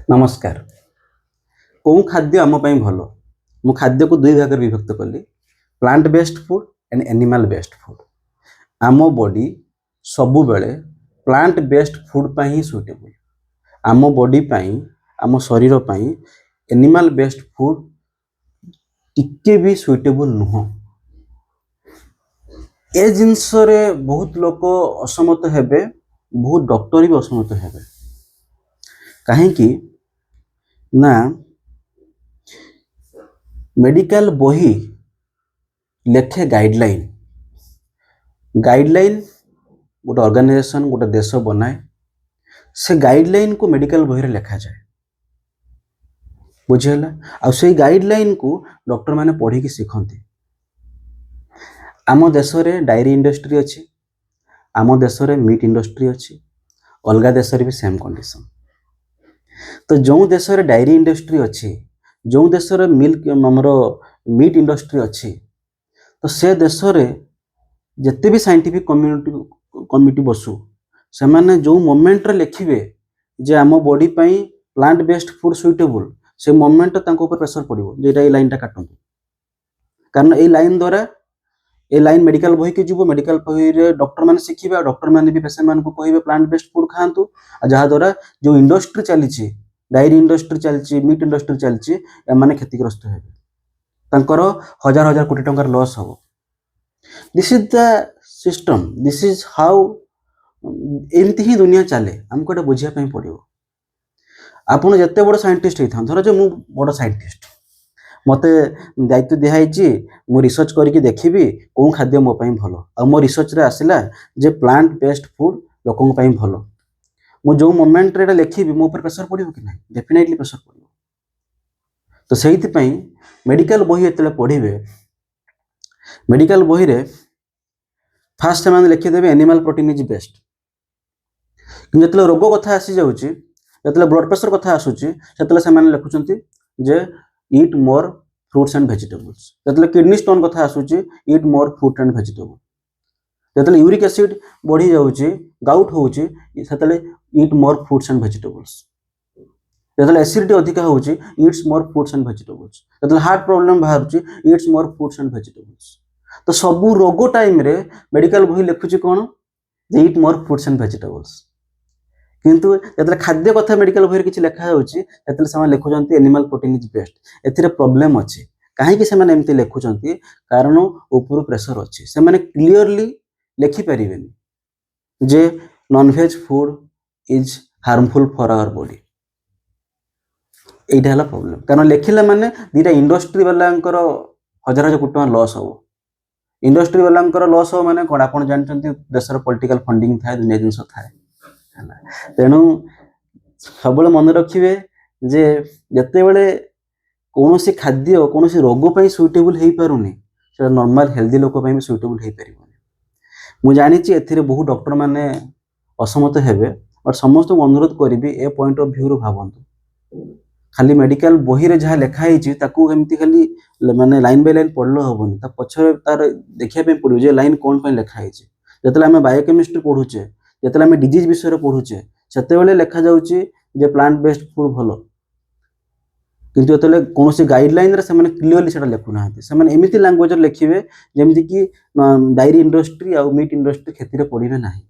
नमस्कार। कौन खाद्य आम भल मु खाद्य को दुई भाग विभक्त कली plant based food and animal based food. आम बॉडी सबु बेले प्लांट बेस्ड फूड पर ही सुटेबल। आम बॉडी पाई आम शरीर पाई एनिमल बेस्ड फूड टिके भी सुटेबल नुह। ए जिनस बहुत लोक असमत हेबे, बहुत डॉक्टर भी असमत हेबे। कहीं ना मेडिकल बही लेखे गाइडलाइन गोटे ऑर्गेनाइजेशन गोटे देश बनाए से गाइडलाइन को मेडिकल बही लिखा जाए बुझेगा। आ से गाइडलाइन को डॉक्टर माने पढ़ी शिखती। आम देश में डायरी इंडस्ट्री अच्छी, आम देश में मीट इंडस्ट्री अच्छी, अलग देश भी सेम कंडीशन। तो जो देश में डायरी इंडस्ट्री अच्छी, जो देश में मिल्क आमर मीट इंडस्ट्री अच्छी, तो से देश में जिते भी साइंटिफिक कमिटी बसु से माने जो मोमेंट रे लिखिबे जे आम बॉडी पाई प्लांट बेस्ड फूड सुइटेबल, से मोमेंट तांको ऊपर प्रेशर पड़िबो जे एटा ए लाइन टा काटंतु। कारण ए लाइन द्वारा ए लाइन मेडिकल बही के जीवो, मेडिकल बही रे डॉक्टर माने शिखिबे, डॉक्टर माने भी पेशेंट मान को कहिबे प्लांट बेस्ड फूड खांतु। जहा द्वारा जो इंडस्ट्री चली, डायरी इंडस्ट्री चलची, मीट इंडस्ट्री चलची, ए माने क्षतिग्रस्त हेबे, तांकर हजार हजार कोटी टंकार लॉस हो। This is the system, this is how एमती ही दुनिया चले। हमको एटा बुझिया पई पड़िबो। आपण जत्ते बड़ साइंटिस्ट होइथां, धर जे मु बड़ साइंटिस्ट, मते दायित्व दिहाइची मु रिसर्च करके देखिबी कोन खाद्य मो पई भलो, आ मो रिसर्च रे आसिला जे प्लांट बेस्ड फूड लोकन पई भलो। मु जो मोमेंट रे लिखिबी मो ऊपर प्रेशर पड़िबो कि नहीं? डेफिनेटली प्रेशर पड़िबो। तो सेहित पई मेडिकल बही एतले पढ़िबे, मेडिकल बही रे फास्ट से लिखि देबे एनिमल प्रोटीन इज बेस्ट। कि जतले रोग कथा आसी जाउची, जतले ब्लड प्रेशर कथा आसुची, सेतले से माने लिखुचंती जे eat more fruits and vegetables. जतले किडनी स्टोन कथा आसुची, eat more fruit and vegetable. जतले यूरिक एसिड बढ़ी जाउची, गाउट होउची, सेतले eat more fruits and vegetables. जतले एसिडिटी अधिक होउची, eats more fruits and vegetables. जतले हार्ट प्रॉब्लम बाहरुची, eats more fruits and vegetables. तो सबु रोग टाइम रे मेडिकल बही लिखुची कोन जे eat more fruits and vegetables. किंतु जतले खाद्य कथा मेडिकल बही रे किछि लिखा होउची, जतले समा लिखुचंती एनिमल प्रोटीन इज बेस्ट। एथिरे प्रॉब्लम अछि। काहे कि से माने एमती लिखुचंती? कारण ऊपर प्रेशर अछि। से माने क्लियरली लिखि परिबेनी जे non veg food is harmful for our body. एटा हला प्रॉब्लम। कारण लिखिला माने दीटा इंडस्ट्री वालांकर हजार हजार कोटी टका लॉस हो। इंडस्ट्री वालांकर लॉस हो माने कोन? आपण जानचंती देशर पॉलिटिकल फंडिंग थाए, दुनिया जिंस थाए। तेणु सबले मन रखिबे जे जते बेले कोनोसी खाद्य कोनोसी रोग पई सुटेबल हेई पारुनी, से नॉर्मल हेल्दी लोक पई भी सुटेबल हेई परिबोनी। मु जानिची एथिरे बहुत डॉक्टर माने असमत हेबे, बट समस्त अनुरोध करिबी ए पॉइंट ऑफ व्यू रो भाबंतु। खाली मेडिकल बही रे जहा लिखा हिची ताकू एमती खाली माने लाइन बाय लाइन पढलो हबोनी, ता पछरे तार देखिया पे पड़ियो जे लाइन कोन पई लिखा हिची। जतले हमें बायोकेमिस्ट्री पढुचे, जतले हमें डिजीज विषय रे पढुचे, सेते बेले लिखा जाउची जे प्लांट बेस्ड फूड भलो। किंतु जतले कोनोसी गाइडलाइन रे से माने क्लियरली सेटा लिखु नाहंती। से माने एमिति लैंग्वेज रे लिखिबे जेमति कि डायरी इंडस्ट्री आ मीट इंडस्ट्री खेती रे पढिबे नाही।